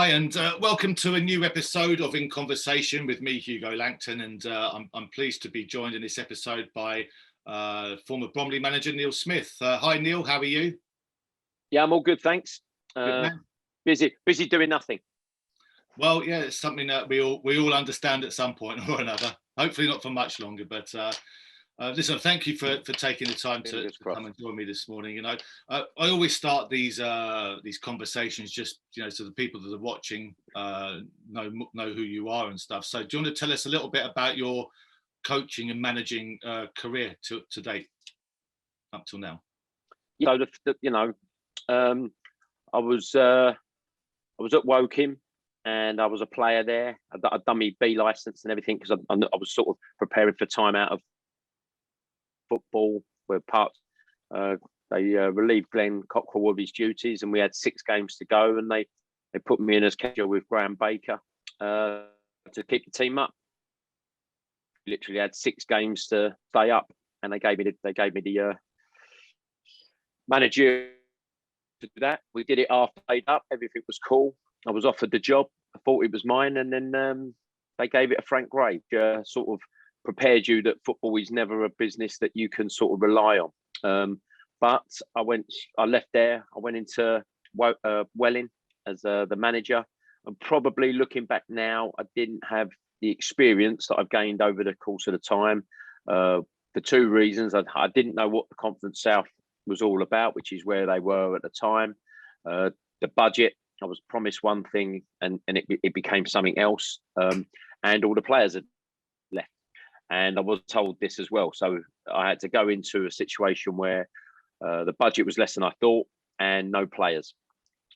Hi, and welcome to a new episode of In Conversation with me, Hugo Langton, and I'm pleased to be joined in this episode by former Bromley manager Neil Smith. Hi, Neil. How are you? Yeah, I'm all good, thanks. Good man. Busy doing nothing. Well, yeah, it's something that we all understand at some point or another. Hopefully, not for much longer, but. Listen, thank you for taking the time to come and join me this morning. You know, I always start these conversations just, so the people that are watching know who you are and stuff. So do you want to tell us a little bit about your coaching and managing career to date, up till now? I was at Woking and I was a player there. I'd done my B licence and everything because I was sort of preparing for time out of football, where they relieved Glenn Cockrell of his duties, and we had 6 games to go, and they put me in as catcher with Graham Baker to keep the team up. Literally had 6 games to stay up, and they gave me the manager to do that. We did it after paid up, everything was cool. I was offered the job, I thought it was mine, and then they gave it a Frank Gray, sort of prepared you that football is never a business that you can sort of rely on. But I left there. I went into Welling as the manager, and probably looking back now, I didn't have the experience that I've gained over the course of the time. For 2 reasons: I didn't know what the Conference South was all about, which is where they were at the time. The budget, I was promised one thing, and it became something else. And all the players had left. And I was told this as well. So I had to go into a situation where the budget was less than I thought and no players.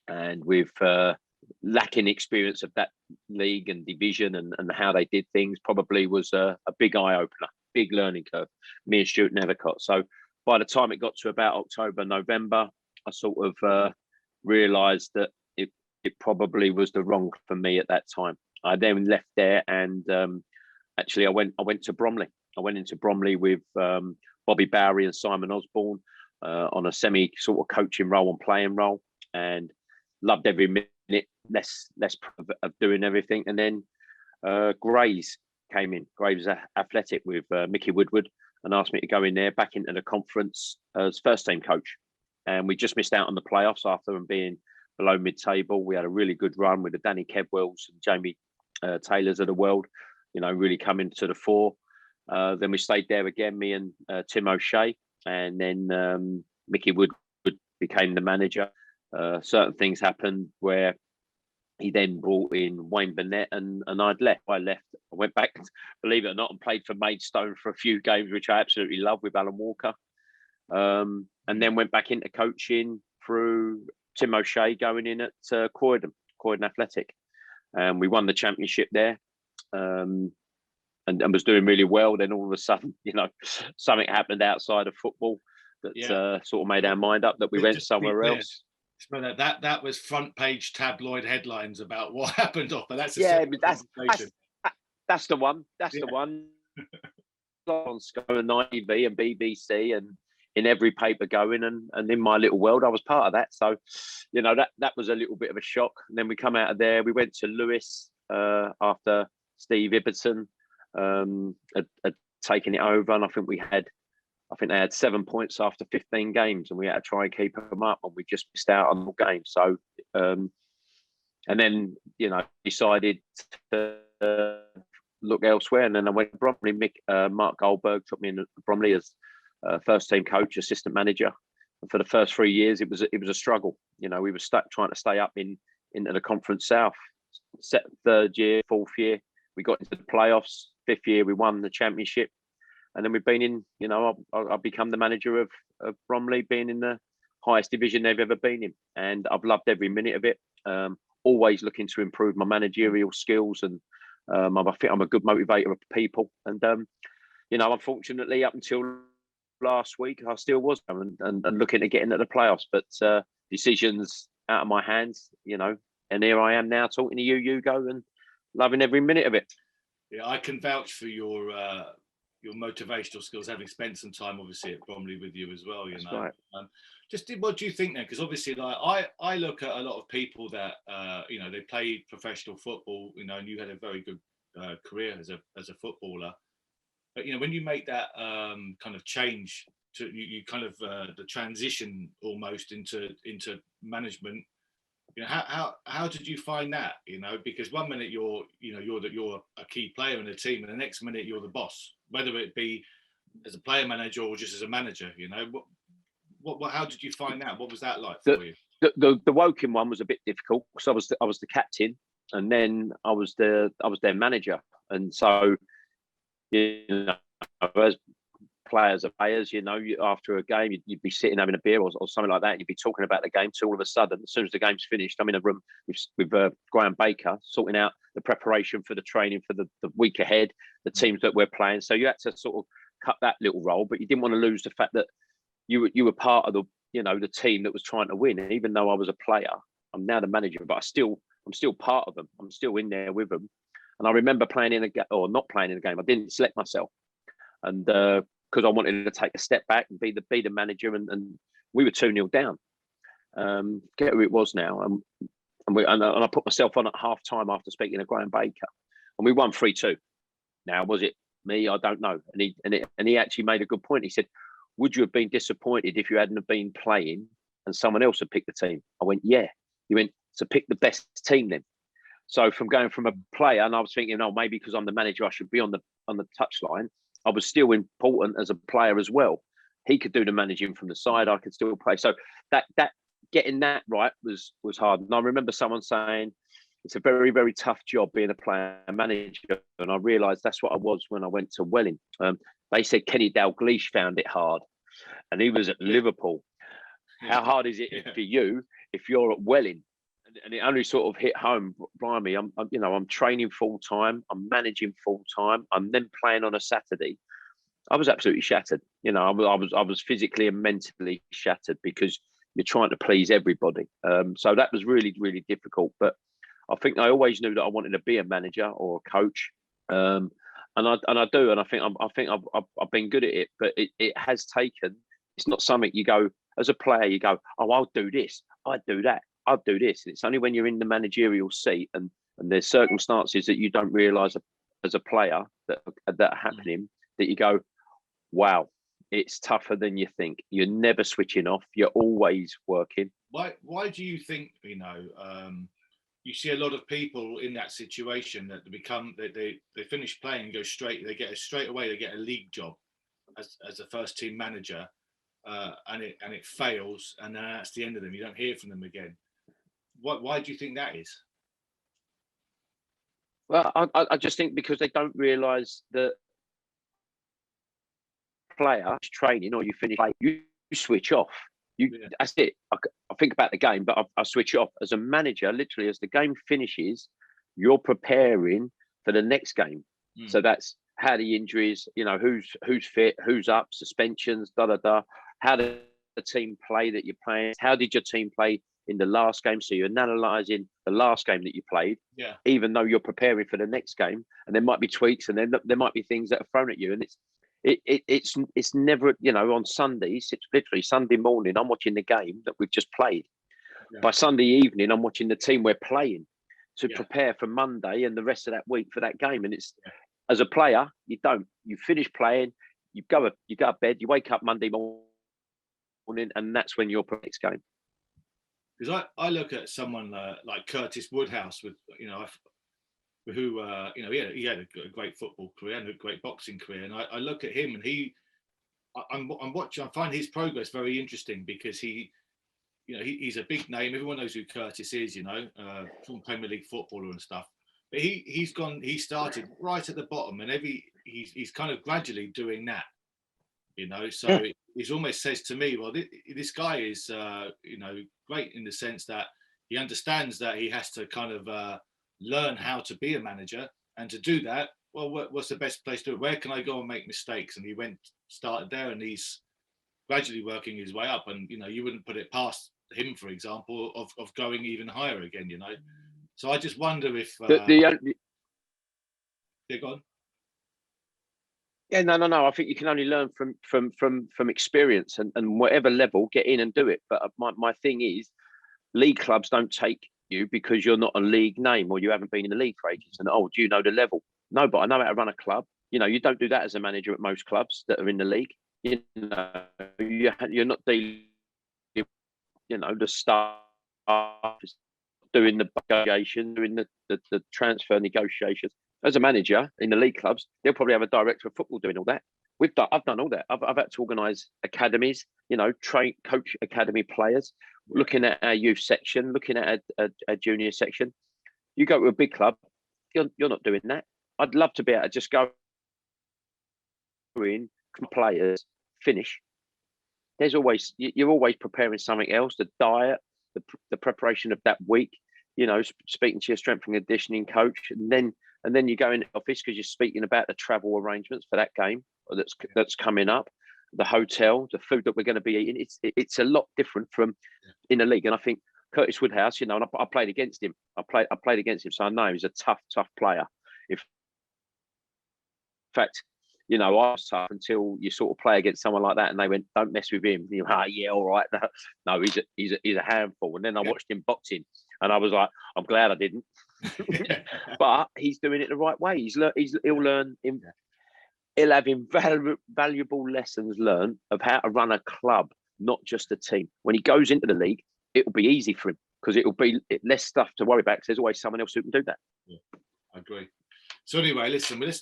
And with lacking experience of that league and division and how they did things, probably was a big eye-opener, big learning curve. Me and Stuart Nethercott. So by the time it got to about October, November, I sort of realised that it probably was the wrong for me at that time. I then left there and... actually, I went to Bromley. I went into Bromley with Bobby Bowery and Simon Osborne on a semi sort of coaching role and playing role, and loved every minute, less of doing everything. And then Grays came in. Grays Athletic with Mickey Woodward, and asked me to go in there back into the conference as first team coach. And we just missed out on the playoffs after them being below mid-table. We had a really good run with the Danny Kedwells and Jamie Taylors of the world, really coming to the fore. Then we stayed there again, me and Tim O'Shea, and then Mickey Woodward became the manager. Certain things happened where he then brought in Wayne Burnett, and I'd left. I went back, believe it or not, and played for Maidstone for a few games, which I absolutely love, with Alan Walker. And then went back into coaching through Tim O'Shea going in at Croydon Athletic. And we won the championship there. And was doing really well. Then all of a sudden, something happened outside of football that sort of made our mind up that we went somewhere else. That was front page tabloid headlines about what happened off. But that's that's the one. That's the one. On Sky and ITV and BBC and in every paper going, and in my little world, I was part of that. So, that was a little bit of a shock. And then we come out of there. We went to Lewis after Steve Ibbotson had taken it over, and I think they had 7 points after 15 games, and we had to try and keep them up, and we just missed out on the game. So, and then decided to look elsewhere, and then I went to Bromley. Mark Goldberg took me in at Bromley as first team coach, assistant manager, and for the first 3 years, it was a struggle. We were stuck trying to stay up into the Conference South. Third year, fourth year, we got into the playoffs. 5th year, we won the championship, and then we've been in. I've become the manager of Bromley, being in the highest division they've ever been in, and I've loved every minute of it. Always looking to improve my managerial skills, and I think I'm a good motivator of people. And unfortunately, up until last week, I still was and looking to get into the playoffs, but decisions out of my hands. And here I am now talking to you, Hugo, and loving every minute of it. Yeah, I can vouch for your motivational skills, having spent some time, obviously, at Bromley with you as well. That's right. what do you think then? Because obviously, like I look at a lot of people that they play professional football, and you had a very good career as a footballer. But when you make that kind of change to you kind of the transition almost into management, how did you find that? Because one minute you're a key player in a team, and the next minute you're the boss, whether it be as a player manager or just as a manager. What how did you find that? What was that like for you? The Woking one was a bit difficult because I was the captain, and then I was their manager, and so as players, after a game, you'd be sitting having a beer or something like that. And you'd be talking about the game. So all of a sudden, as soon as the game's finished, I'm in a room with Graham Baker sorting out the preparation for the training for the week ahead, the teams that we're playing. So you had to sort of cut that little role, but you didn't want to lose the fact that you were part of the team that was trying to win. And even though I was a player, I'm now the manager, but I'm still part of them. I'm still in there with them. And I remember playing in a game or not playing in a game. I didn't select myself, and because I wanted to take a step back and be the manager, and we were 2-0 down. Get who it was now, and I put myself on at half time after speaking to Graham Baker, and we won 3-2. Now was it me? I don't know. And he actually made a good point. He said, "Would you have been disappointed if you hadn't have been playing and someone else had picked the team?" I went, "Yeah." He went, "So pick the best team then." So from going from a player, and I was thinking, oh, maybe because I'm the manager, I should be on the touchline. I was still important as a player as well. He could do the managing from the side. I could still play. So that getting that right was hard. And I remember someone saying it's a very, very tough job being a player manager. And I realised that's what I was when I went to Welling. They said Kenny Dalglish found it hard, and he was at Liverpool. How hard is it for you if you're at Welling? And it only sort of hit home, Bromley. I'm training full time. I'm managing full time. I'm then playing on a Saturday. I was absolutely shattered. I was physically and mentally shattered because you're trying to please everybody. So that was really, really difficult. But I think I always knew that I wanted to be a manager or a coach, and I do. And I think I've been good at it. But it has taken. It's not something you go as a player. You go, oh, I'll do this. I'd do that. I'll do this. And it's only when you're in the managerial seat and there's circumstances that you don't realise as a player that are happening that you go, wow, it's tougher than you think. You're never switching off. You're always working. Why do you think, you see a lot of people in that situation that they finish playing, go straight, they get a league job as a first team manager, and it fails, and then that's the end of them. You don't hear from them again. Why do you think that is? Well, I just think because they don't realise that player training or you finish, you switch off. That's it. I think about the game, but I switch off. As a manager, literally, as the game finishes, you're preparing for the next game. So that's how the injuries, who's fit, who's up, suspensions, how the team play that you're playing. How did your team play in the last game? So you're analysing the last game that you played, even though you're preparing for the next game. And there might be tweaks, and then there might be things that are thrown at you. And it's never, on Sundays, it's literally Sunday morning, I'm watching the game that we've just played. By Sunday evening, I'm watching the team we're playing to prepare for Monday and the rest of that week for that game. And it's, as a player, you finish playing, you go to bed, you wake up Monday morning, and that's when you're next game. Because I look at someone like Curtis Woodhouse with, who he had a great football career and a great boxing career, and I look at him and I'm watching. I find his progress very interesting because he's a big name. Everyone knows who Curtis is, from Premier League footballer and stuff. But he started right at the bottom, and he's kind of gradually doing that, So it almost says to me, well, this guy is, great in the sense that he understands that he has to kind of learn how to be a manager, and to do that, well, what's the best place to do it? Where can I go and make mistakes? And he started there, and he's gradually working his way up. And you wouldn't put it past him, for example, of going even higher again. So I just wonder if yeah, go on. Yeah, no. I think you can only learn from experience, and whatever level, get in and do it. But my thing is, league clubs don't take you because you're not a league name or you haven't been in the league for ages. And do you know the level? No, but I know how to run a club. You don't do that as a manager at most clubs that are in the league. You're not dealing, the staff doing the negotiation, doing the transfer negotiations. As a manager in the league clubs, they'll probably have a director of football doing all that. I've done all that. I've had to organise academies, train, coach academy players, looking at our youth section, looking at a junior section. You go to a big club, you're not doing that. I'd love to be able to just go in, players, finish. You're always preparing something else. The diet, the preparation of that week. Speaking to your strength and conditioning coach, and then you go in the office because you're speaking about the travel arrangements for that game that's coming up, the hotel, the food that we're going to be eating. It's a lot different from in the league. And I think Curtis Woodhouse, and I played against him. I played against him, so I know he's a tough player. In fact, I was tough until you sort of play against someone like that, and they went, "Don't mess with him." Yeah, all right. No, he's a handful. And then I watched him boxing, and I was like, I'm glad I didn't. But he's doing it the right way. He'll learn. He'll have invaluable lessons learned of how to run a club, not just a team. When he goes into the league, it will be easy for him because it will be less stuff to worry about because there's always someone else who can do that. Yeah, I agree. So anyway, listen, let's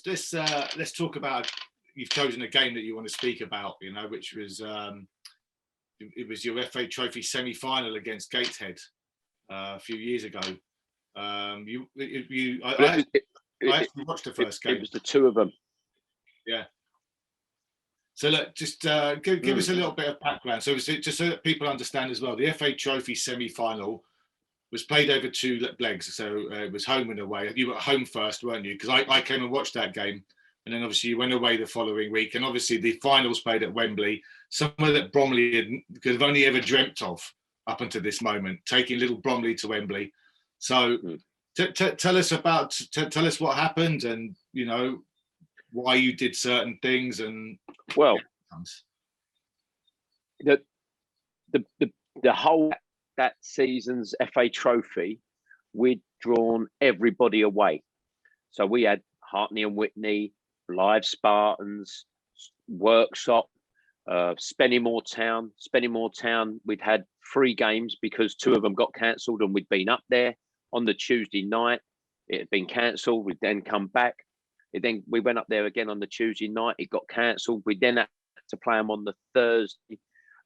talk about. You've chosen a game that you want to speak about, which was it was your FA Trophy semi-final against Gateshead a few years ago. I actually watched the first game. It was the two of them. Yeah. So look, just give us a little bit of background. So just so that people understand as well, the FA Trophy semi-final was played over two legs. So it was home and away. You were at home first, weren't you? Because I came and watched that game. And then obviously you went away the following week. And obviously the finals played at Wembley, somewhere that Bromley could have only ever dreamt of up until this moment, taking little Bromley to Wembley. So tell us what happened and, why you did certain things and the whole that season's FA Trophy, we'd drawn everybody away. So we had Hartney and Whitney, Live Spartans, Workshop, Spennymoor Town. We'd had 3 games because 2 of them got cancelled and we'd been up there on the Tuesday night. It had been cancelled. We'd then come back. We went up there again on the Tuesday night. It got cancelled. We then had to play them on the Thursday.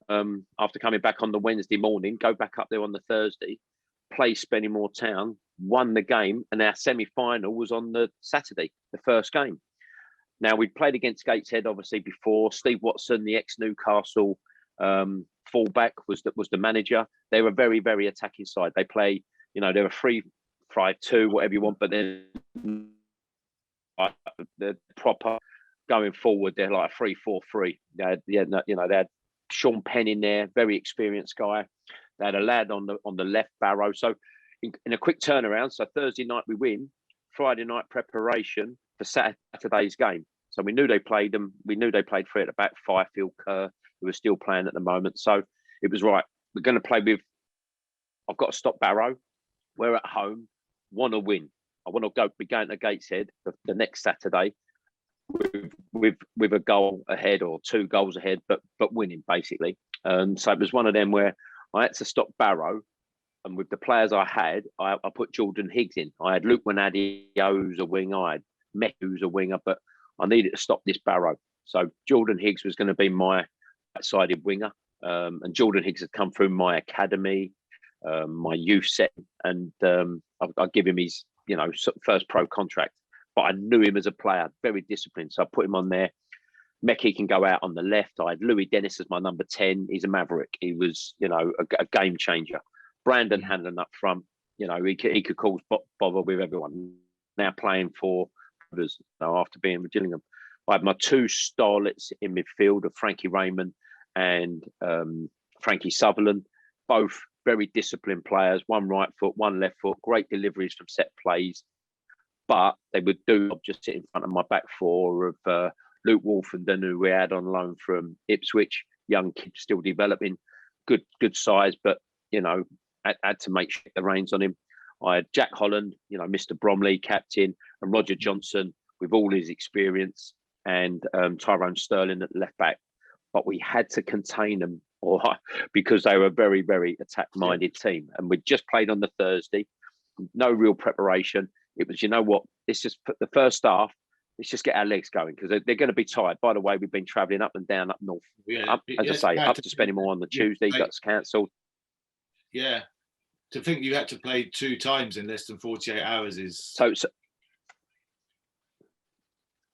After coming back on the Wednesday morning, go back up there on the Thursday, play Spennymoor Town, won the game, and our semi-final was on the Saturday, the first game. Now, we'd played against Gateshead, obviously, before. Steve Watson, the ex-Newcastle fullback, was the manager. They were a very, very attacking side. They play, they were 3-5-2, whatever you want, but then they're proper going forward. They're like a 3-4-3. They had Sean Penn in there, very experienced guy. They had a lad on the left, Barrow. So in a quick turnaround, so Thursday night we win, Friday night preparation for Saturday's game. So we knew they played them. We knew they played 3 at the back, Firefield, Kerr, who were still playing at the moment. So it was right. We're going to play with, I've got to stop Barrow. We're at home, want to win. I want to be going to Gateshead the next Saturday with a goal ahead or 2 goals ahead, but winning basically. So it was one of them where I had to stop Barrow, and with the players I had, I put Jordan Higgs in. I had Luke Wanadio, who's a winger. I had Mech, who's a winger, but I needed to stop this Barrow. So Jordan Higgs was going to be my right-sided winger, and Jordan Higgs had come through my academy, my youth set, and I'd give him his first pro contract. But I knew him as a player, very disciplined. So I put him on there. Mecky can go out on the left. I had Louis Dennis as my number 10. He's a maverick. He was, a game changer. Brandon Hanlon up front. He could cause bother with everyone. Now playing for others after being with Gillingham. I had my 2 starlets in midfield of Frankie Raymond and Frankie Sutherland. Both very disciplined players. One right foot, one left foot. Great deliveries from set plays. But they would do just sit in front of my back 4 of Luke Wolfenden, who we had on loan from Ipswich, young kid still developing, good size, but had to make the reins on him. I had Jack Holland, Mr. Bromley, captain, and Roger Johnson with all his experience, and Tyrone Sterling at left back. But we had to contain them, because they were a very, very attack-minded team. And we just played on the Thursday, no real preparation. It was, let's just put the first half. Let's just get our legs going, because they're going to be tired. By the way, we've been travelling up and down up north. Up to Spennymoor on the Tuesday, got cancelled. Yeah. To think you had to play 2 times in less than 48 hours is so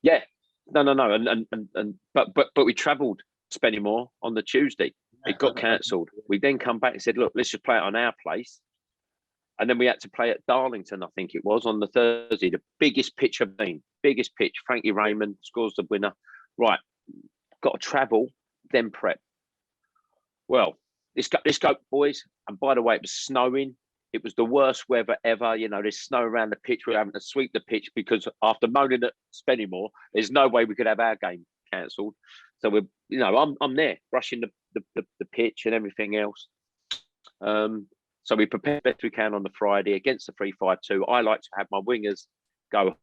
yeah. No. But we travelled Spennymoor on the Tuesday. It got cancelled. We then come back and said, look, let's just play it on our place. And then we had to play at Darlington, I think it was, on the Thursday, the biggest pitch I've been. Biggest pitch. Frankie Raymond scores the winner. Right. Got to travel, then prep. Well, let's go, boys. And by the way, it was snowing. It was the worst weather ever. There's snow around the pitch. We're having to sweep the pitch because after moaning at Spennymoor, there's no way we could have our game cancelled. So I'm there brushing the pitch and everything else. So we prepare best we can on the Friday against the 3-5-2. I like to have my wingers go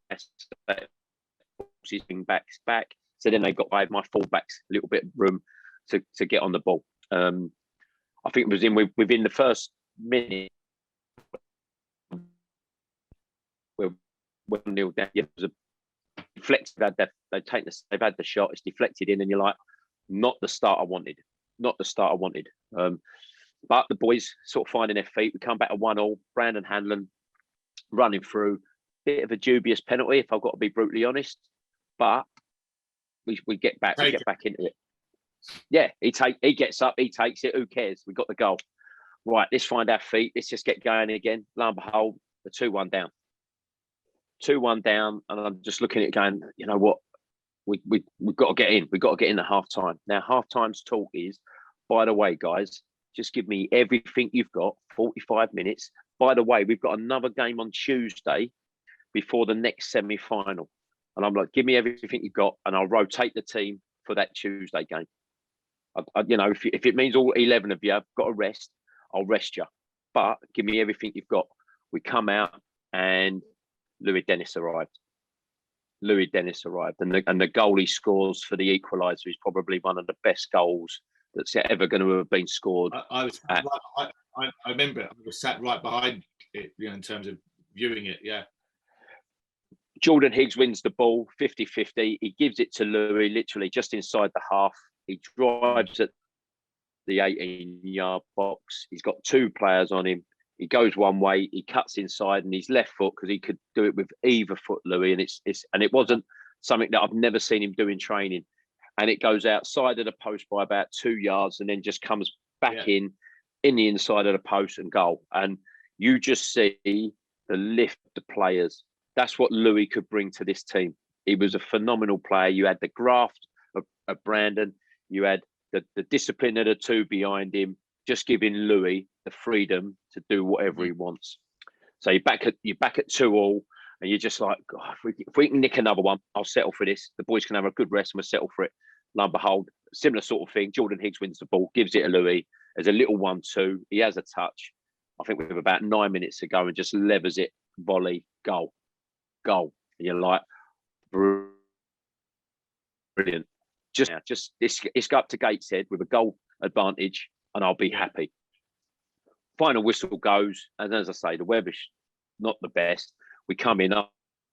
back. So then I have my fullbacks a little bit of room to get on the ball. I think it was within the first minute. We're 1-0 down. It was a deflected. They've had the shot. It's deflected in, and you're like, not the start I wanted. But the boys sort of finding their feet. We come back at 1-1. Brandon Hanlon running through. Bit of a dubious penalty, if I've got to be brutally honest. But we get back. We get back into it. Yeah, he gets up. He takes it. Who cares? We got the goal. Right, let's find our feet. Let's just get going again. Lo and behold, the 2-1 down. 2-1 down, and I'm just looking at it going, you know what? We've got to get in. We've got to get in at half time. Now, half time's talk is, by the way, guys, just give me everything you've got, 45 minutes. By the way, we've got another game on Tuesday before the next semi-final. And I'm like, give me everything you've got, and I'll rotate the team for that Tuesday game. If it means all 11 of you have got to rest, I'll rest you. But give me everything you've got. We come out, and Louis Dennis arrived. And the goal he scores for the equaliser is probably one of the best goals that's ever going to have been scored. I remember it. I was sat right behind it, in terms of viewing it. Yeah. Jordan Higgs wins the ball 50-50. He gives it to Louis literally just inside the half. He drives at the 18-yard box. He's got 2 players on him. He goes one way, he cuts inside, and his left foot, because he could do it with either foot, Louis, and it wasn't something that I've never seen him do in training. And it goes outside of the post by about 2 yards, and then just comes back in the inside of the post and goal. And you just see the lift of the players. That's what Louis could bring to this team. He was a phenomenal player. You had the graft of Brandon. You had the discipline of the 2 behind him, just giving Louis the freedom to do whatever he wants. So you're back at 2-2, and you're just like, God, if we can nick another one, I'll settle for this. The boys can have a good rest, and we'll settle for it. Lo and behold, similar sort of thing. Jordan Higgs wins the ball, gives it to Louis. There's a little 1-2. He has a touch. I think we have about 9 minutes to go, and just levers it, volley, goal. And you're like, brilliant. It's go up to Gateshead with a goal advantage, and I'll be happy. Final whistle goes, and as I say, the weather's not the best. We come in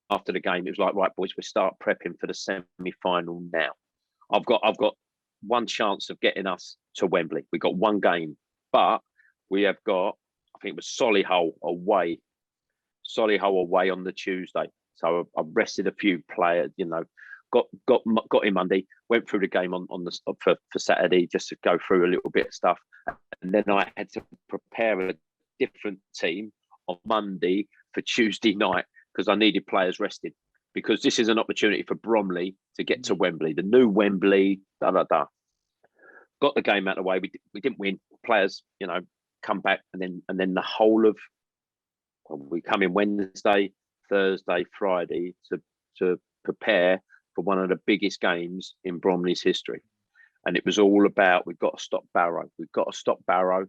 after the game. It was like, right, boys, we start prepping for the semi-final now. I've got one chance of getting us to Wembley. We've got one game, but we have got, I think it was Solihull away on the Tuesday. So I rested a few players, got in Monday, went through the game for Saturday just to go through a little bit of stuff. And then I had to prepare a different team on Monday for Tuesday night because I needed players rested. Because this is an opportunity for Bromley to get to Wembley, the new Wembley, Got the game out of the way. We didn't win. Players, come back, and then the whole of we come in Wednesday, Thursday, Friday to prepare for one of the biggest games in Bromley's history. And it was all about, we've got to stop Barrow. We've got to stop Barrow.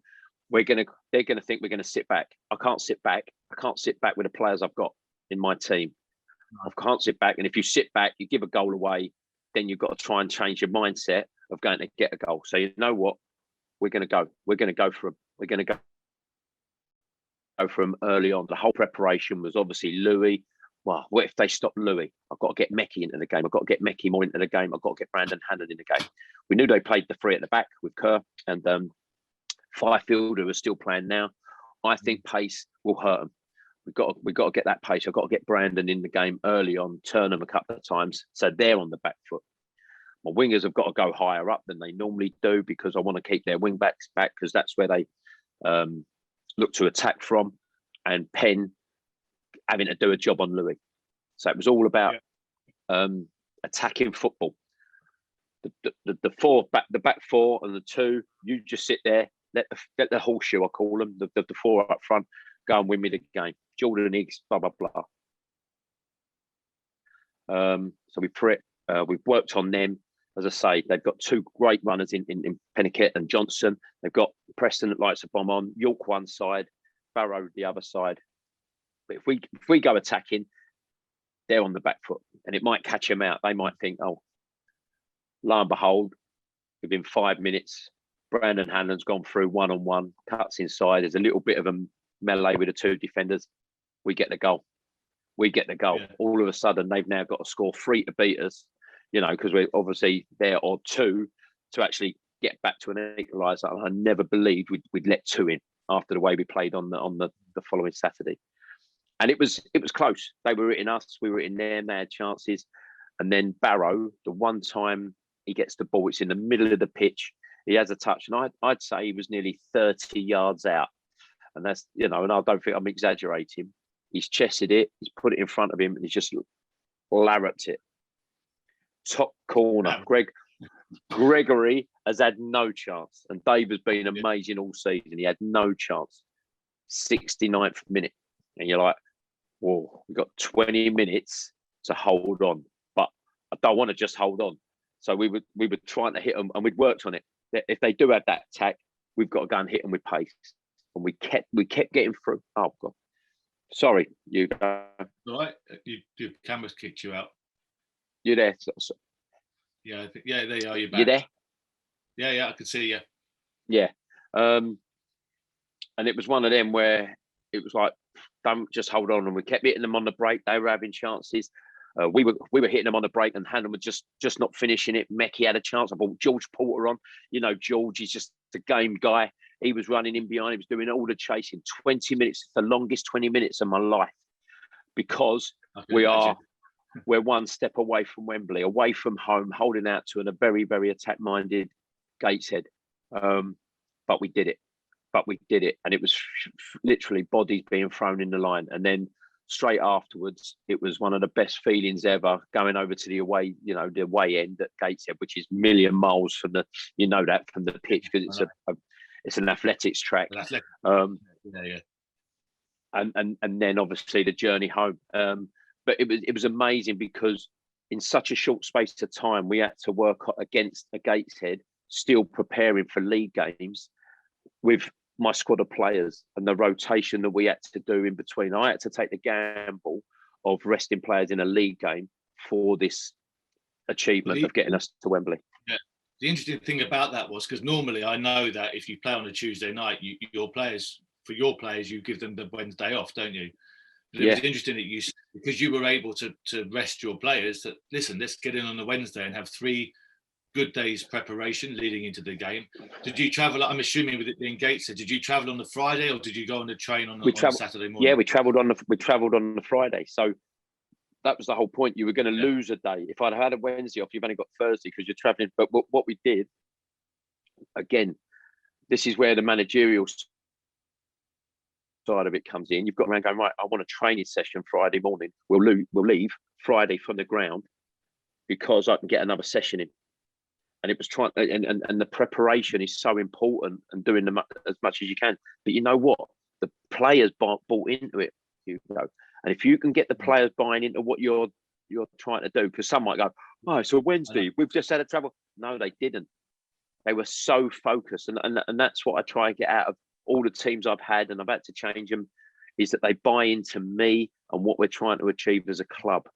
They're going to think we're going to sit back. I can't sit back. I can't sit back with the players I've got in my team. I can't sit back. And if you sit back, you give a goal away, then you've got to try and change your mindset of going to get a goal. So you know what? We're going to go. We're going to go for them. We're going to go for them early on. The whole preparation was obviously Louis. Well, what if they stop Louis? I've got to get Mecky into the game. I've got to get Mecky more into the game. I've got to get Brandon Hannon in the game. We knew they played the three at the back with Kerr and Fifield, who are still playing now. I think pace will hurt them. We've got to get that pace. I've got to get Brandon in the game early on, turn them a couple of times so they're on the back foot. My wingers have got to go higher up than they normally do because I want to keep their wing backs back because that's where they look to attack from, and Penn having to do a job on Louis. So it was all about attacking football. The back four and the two, you just sit there, let the horseshoe, I call them, the four up front, go and win me the game. Jordan Higgs, blah blah blah. So we've worked on them. As I say, they've got two great runners in Pennicutt and Johnson. They've got Preston that likes a bomb on, York one side, Barrow the other side. But if we go attacking, they're on the back foot, and it might catch them out. They might think, oh, lo and behold, within 5 minutes, Brandon Hannon's gone through one-on-one, cuts inside. There's a little bit of a melee with the two defenders. We get the goal. Yeah. All of a sudden, they've now got to score 3 to beat us, because we're obviously there, or 2 to actually get back to an equaliser. I never believed we'd let 2 in after the way we played on the following Saturday. And it was close. They were hitting us, we were hitting them, they had chances. And then Barrow, the one time he gets the ball, it's in the middle of the pitch, he has a touch, and I'd say he was nearly 30 yards out. And that's, and I don't think I'm exaggerating. He's chested it, he's put it in front of him, and he's just larruped it. Top corner. Gregory has had no chance. And Dave has been amazing all season. He had no chance. 69th minute. And you're like, whoa, we've got 20 minutes to hold on. But I don't want to just hold on. So we were trying to hit them, and we'd worked on it. If they do have that attack, we've got to go and hit them with pace. And we kept getting through. Oh God. Sorry, you. All right. Your camera's kicked you out. You're there. Yeah, there you are. You're back. You there? Yeah, I can see you. Yeah. And it was one of them where it was like, don't just hold on. And we kept hitting them on the break. They were having chances. We were hitting them on the break, and Hannon was just not finishing it. Mecky had a chance. I brought George Porter on. George is just the game guy. He was running in behind. He was doing all the chasing. 20 minutes, the longest 20 minutes of my life, because we're one step away from Wembley, away from home, holding out to a very, very attack-minded Gateshead. But we did it. And it was literally bodies being thrown in the line. And then straight afterwards, it was one of the best feelings ever, going over to the away, the away end at Gateshead, which is a million miles from the, from the pitch, because it's an athletics track. And then obviously the journey home. But it was amazing, because in such a short space of time, we had to work against a Gateshead, still preparing for league games with my squad of players, and the rotation that we had to do in between. I had to take the gamble of resting players in a league game for this achievement of getting us to Wembley. Yeah. The interesting thing about that was, because normally I know that if you play on a Tuesday night, your players, you give them the Wednesday off, don't you? But it was interesting that because you were able to rest your players, that listen, let's get in on the Wednesday and have 3 good days preparation leading into the game. Did you travel? I'm assuming with it being Gateshead, did you travel on the Friday, or did you go on the train on Saturday morning? Yeah, we travelled on the Friday. So that was the whole point. You were going to lose a day. If I'd had a Wednesday off, you've only got Thursday because you're travelling. But what we did, again, this is where the managerial side of it comes in. You've got around going, right, I want a training session Friday morning. We'll leave Friday from the ground because I can get another session in. And it was trying, and the preparation is so important, and doing them as much as you can. But you know what? The players bought into it, and if you can get the players buying into what you're you're trying to do. Because some might go, oh, it's a Wednesday, we've just had a travel. No, they didn't. They were so focused, and that's what I try and get out of all the teams I've had, and I've had to change them, is that they buy into me and what we're trying to achieve as a club.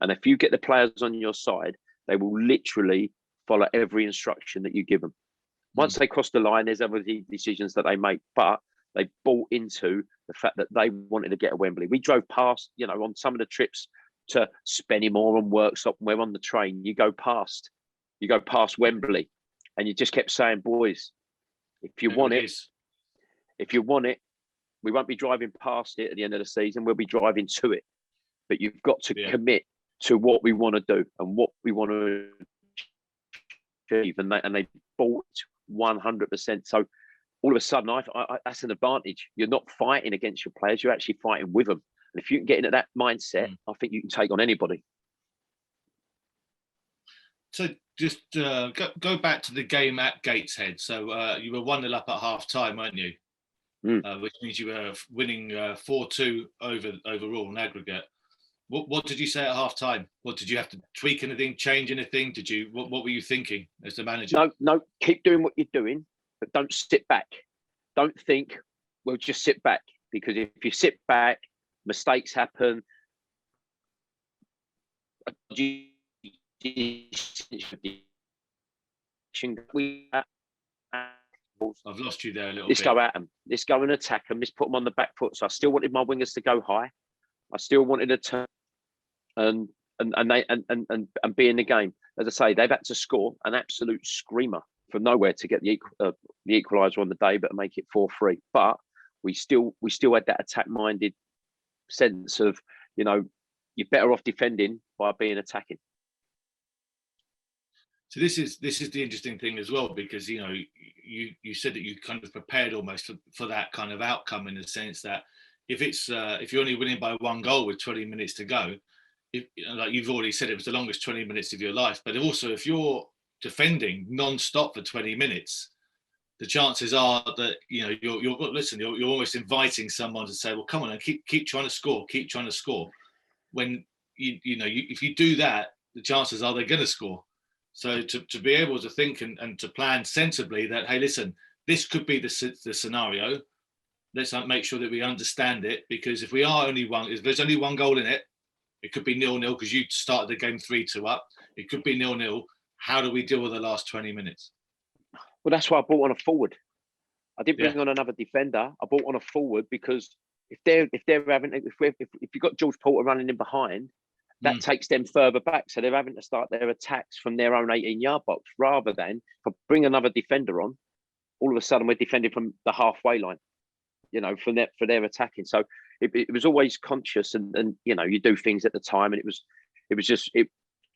And if you get the players on your side, they will literally follow every instruction that you give them. Once they cross the line, there's other decisions that they make, but they bought into the fact that they wanted to get to Wembley. We drove past, on some of the trips to Spennymoor and Worksop, we're on the train, you go past Wembley, and you just kept saying, boys, if you want it, we won't be driving past it at the end of the season, we'll be driving to it. But you've got to commit to what we want to do and what we want to achieve. And they bought 100%. So all of a sudden, I that's an advantage. You're not fighting against your players, you're actually fighting with them. And if you can get into that mindset, I think you can take on anybody. So just go back to the game at Gateshead. So you were 1-0 up at half time, weren't you? Which means you were winning 4-2 overall in aggregate. What did you say at half time? What did you have to tweak anything, change anything? What were you thinking as the manager? No, keep doing what you're doing, but don't sit back. Don't think, well, just sit back, because if you sit back, mistakes happen. I've lost you there a little bit. Let's bit. go at them. Let's go and attack them. Let's put them on the back foot. So I still wanted my wingers to go high. I still wanted to turn and be in the game. As I say, they've had to score an absolute screamer from nowhere to get the equaliser on the day, but make it 4-3. But we still had that attack-minded sense of, you're better off defending by being attacking. So this is the interesting thing as well, because you said that you kind of prepared almost for that kind of outcome, in the sense that if you're only winning by 1 goal with 20 minutes to go, like you've already said, it was the longest 20 minutes of your life. But also, if you're defending non-stop for 20 minutes, the chances are that you're almost inviting someone to say, well, come on and keep trying to score, when if you do that, the chances are they're going to score. So to be able to think and to plan sensibly that, hey, listen, this could be the scenario. Let's make sure that we understand it, because if there's only 1 goal in it, it could be 0-0 because you started the game 3-2 up. It could be 0-0. How do we deal with the last 20 minutes? Well, that's why I brought on a forward. I didn't bring on another defender. I brought on a forward because if you've got George Porter running in behind, that takes them further back. So they're having to start their attacks from their own 18-yard box, rather than if I bring another defender on, all of a sudden we're defending from the halfway line, for their attacking. So it was always conscious, and you do things at the time, and it was just I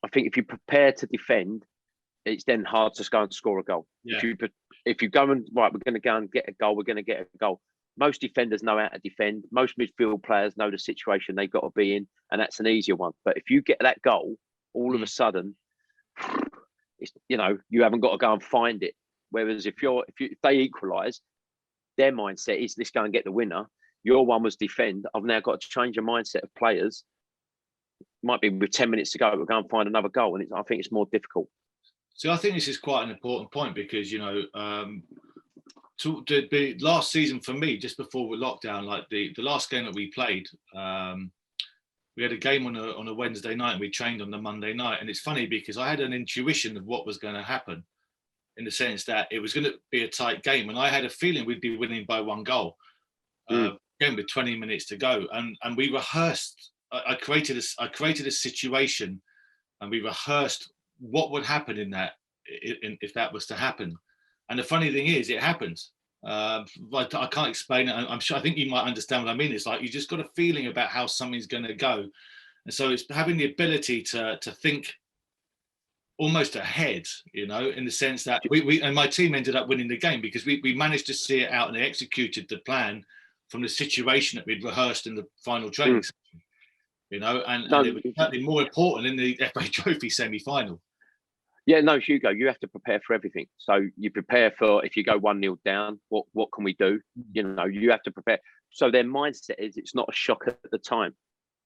think if you prepare to defend, it's then hard to go and score a goal. Yeah. If you go and we're going to go and get a goal, we're going to get a goal. Most defenders know how to defend. Most midfield players know the situation they've got to be in, and that's an easier one. But if you get that goal, all of a sudden, you haven't got to go and find it. Whereas if they equalise, their mindset is, let's go and get the winner. Your one was defend. I've now got to change the mindset of players. Might be with 10 minutes to go, we'll go and find another goal, and I think it's more difficult. So I think this is quite an important point, because the last season for me, just before lockdown, like the last game that we played, we had a game on a Wednesday night, and we trained on the Monday night. And it's funny because I had an intuition of what was going to happen, in the sense that it was going to be a tight game, and I had a feeling we'd be winning by 1 goal. Again, with 20 minutes to go, and we rehearsed. I created a situation, and we rehearsed what would happen in that, if that was to happen. And the funny thing is, it happened. I can't explain it. I'm sure. I think you might understand what I mean. It's like you just got a feeling about how something's going to go, and so it's having the ability to think almost ahead, in the sense that we and my team ended up winning the game because we managed to see it out, and they executed the plan from the situation that we'd rehearsed in the final training session. And it was certainly more important in the FA Trophy semi-final. Yeah, no, Hugo, you have to prepare for everything. So you prepare for, if you go 1-0 down, what can we do? You have to prepare. So their mindset is, it's not a shock at the time.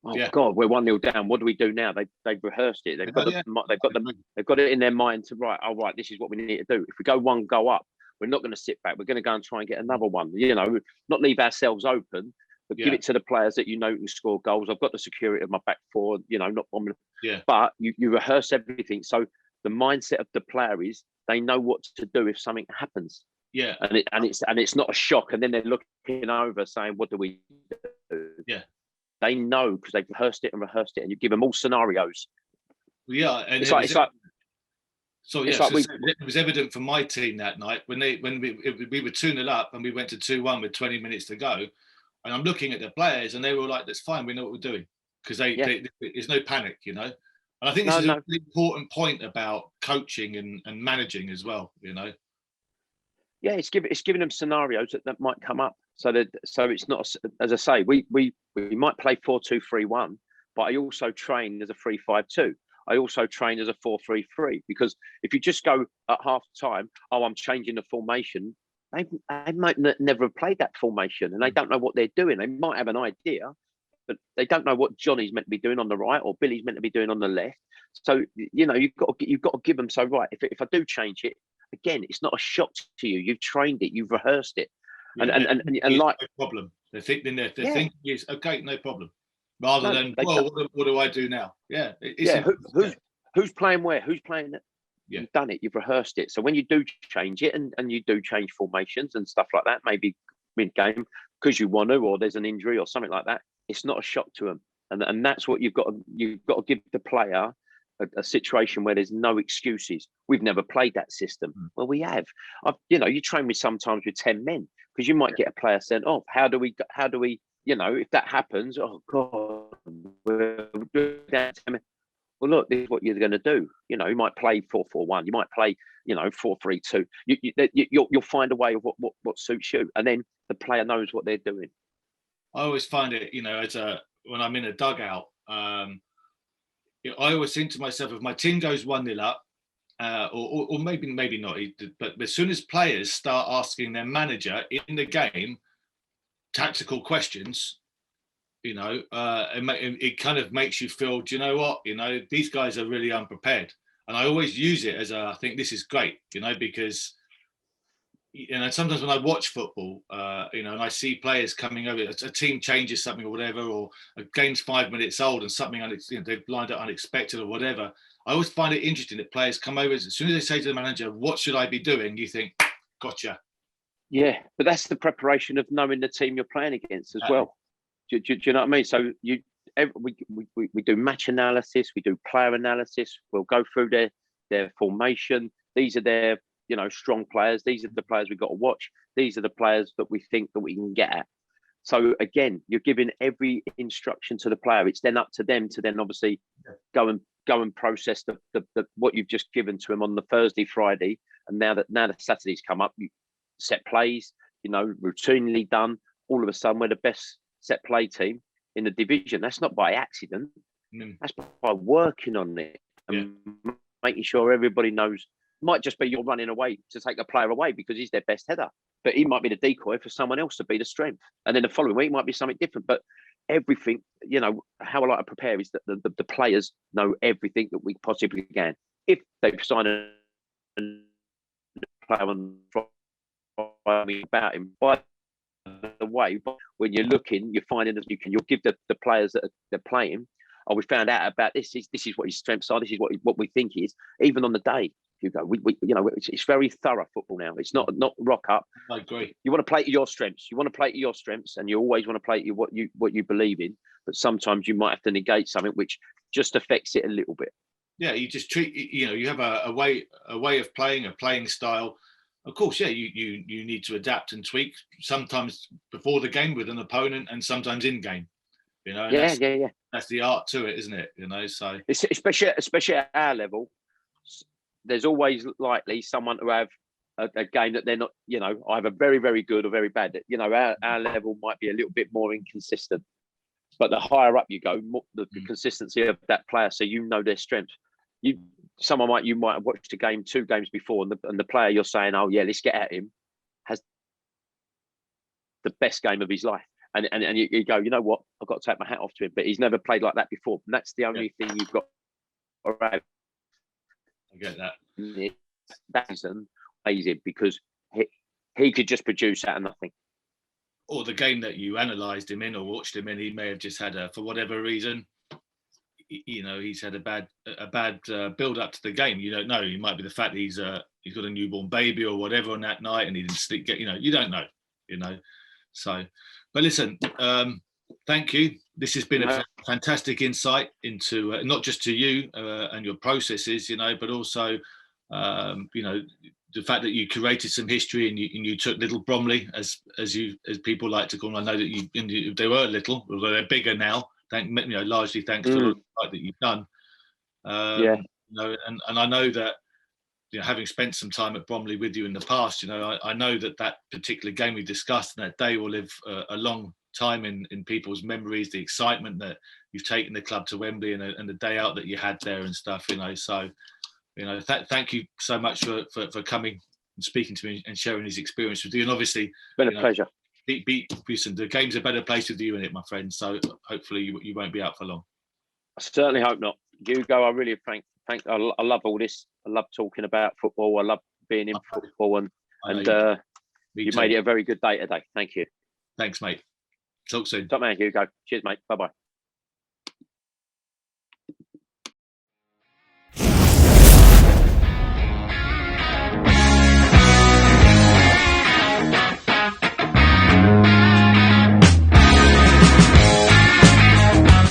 Oh Yeah. God, we're 1-0 down. What do we do now? They've rehearsed it. They've got it in their mind to right. This is what we need to do. If we go one goal up, we're not going to sit back. We're going to go and try and get another one. You know, not leave ourselves open, but give it to the players that you know can score goals. I've got the security of my back four. You know, not one. Yeah. But you rehearse everything. So the mindset of the player is they know what to do if something happens. Yeah. And it's not a shock. And then they're looking over saying, what do we do? Yeah. They know because they've rehearsed it, and you give them all scenarios. Yeah, and it was evident for my team that night when we were 2-0 up and we went to 2-1 with 20 minutes to go, and I'm looking at the players and they were like, "That's fine, we know what we're doing," because there's no panic, you know. And I think this is a really important point about coaching and managing as well, you know. Yeah, it's giving them scenarios that might come up. So it's not, as I say, we might play 4-2-3-1, but I also train as a 3-5-2. I also train as a 4-3-3, because if you just go at half time, I'm changing the formation, they might never have played that formation and they don't know what they're doing. They might have an idea, but they don't know what Johnny's meant to be doing on the right or Billy's meant to be doing on the left. So, you know, you've got to give them, so right, if I do change it, again, it's not a shock to you. You've trained it, you've rehearsed it. And like, no problem. They're thinking is okay, no problem. Rather than, well, what do I do now? Yeah. Who's playing where? Who's playing it? Yeah. You've done it, you've rehearsed it. So when you do change it and you do change formations and stuff like that, maybe mid-game because you want to, or there's an injury or something like that, it's not a shock to them. And that's what you've got to give the player a situation where there's no excuses. We've never played that system. Well, we have. You train me sometimes with 10 men because you might get a player sent off. How do we, if that happens, oh God, we're doing that. Well, look, this is what you're going to do. You might play 4-4-1. You might play, 4-3-2. You'll find a way of what suits you. And then the player knows what they're doing. I always find it, when I'm in a dugout, I always think to myself, if my team goes 1-0 up, or maybe not, but as soon as players start asking their manager in the game tactical questions, it kind of makes you feel, do you know what? These guys are really unprepared. And I always use it as I think this is great, because sometimes when I watch football, and I see players coming over, a team changes something or whatever, or a game's 5 minutes old and something they've lined up unexpected or whatever. I always find it interesting that players come over, as soon as they say to the manager, "What should I be doing?" You think, "Gotcha." Yeah, but that's the preparation of knowing the team you're playing against as well. Do you know what I mean? So we do match analysis, we do player analysis. We'll go through their formation. These are their strong players. These are the players we've got to watch. These are the players that we think that we can get at. So again, you're giving every instruction to the player. It's then up to them to then obviously go and process the what you've just given to them on the Thursday, Friday, and now that Saturday's come up, you set plays, routinely done. All of a sudden, we're the best set play team in the division. That's not by accident. That's by working on it and making sure everybody knows. Might just be you're running away to take a player away because he's their best header, but he might be the decoy for someone else to be the strength. And then the following week might be something different. But everything, how I like to prepare is that the players know everything that we possibly can. If they've signed a player on about him, by the way, when you're looking, you're finding that you'll give the players that they're playing. Oh, we found out about this. This is what his strengths are. This is what we think he is. Even on the day, Hugo, it's very thorough football now. It's not rock up. I agree. You want to play to your strengths. You want to play to your strengths, and you always want to play to what you believe in. But sometimes you might have to negate something which just affects it a little bit. Yeah, you just treat. You have a way of playing, a playing style. Of course, yeah, you need to adapt and tweak sometimes before the game with an opponent, and sometimes in game. Yeah. That's the art to it, isn't it? So it's especially at our level, there's always likely someone to have a game that they're not, either very, very good or very bad. Our level might be a little bit more inconsistent, but the higher up you go, the consistency of that player, so their strength. You might have watched a game 2 games before, and the player you're saying, oh yeah, let's get at him, has the best game of his life. and you go, you know what, I've got to take my hat off to him. But he's never played like that before. And that's the only thing you've got around. I get that. That's amazing, because he could just produce out of nothing. Or the game that you analysed him in or watched him in, he may have just had for whatever reason, he's had a bad build up to the game. You don't know. It might be the fact that he's got a newborn baby or whatever on that night, and he didn't sleep. You don't know. So, but listen, thank you. This has been a fantastic insight into not just to you and your processes, but also, the fact that you curated some history and you took little Bromley, as people like to call them. I know that they were little, although they're bigger now. Largely thanks to the work that you've done. And I know that, having spent some time at Bromley with you in the past, I know that particular game we discussed and that day will live a long time in people's memories. The excitement that you've taken the club to Wembley and the day out that you had there and stuff. So. Thank you so much for coming and speaking to me and sharing his experience with you. And obviously, it's been a pleasure. The game's a better place with you in it, my friend. So hopefully you won't be out for long. I certainly hope not. Hugo, I really thank. I love all this. I love talking about football. I love being in football, and you made it a very good day today. Thank you. Thanks, mate. Talk soon. Top man, Hugo. Cheers, mate. Bye bye.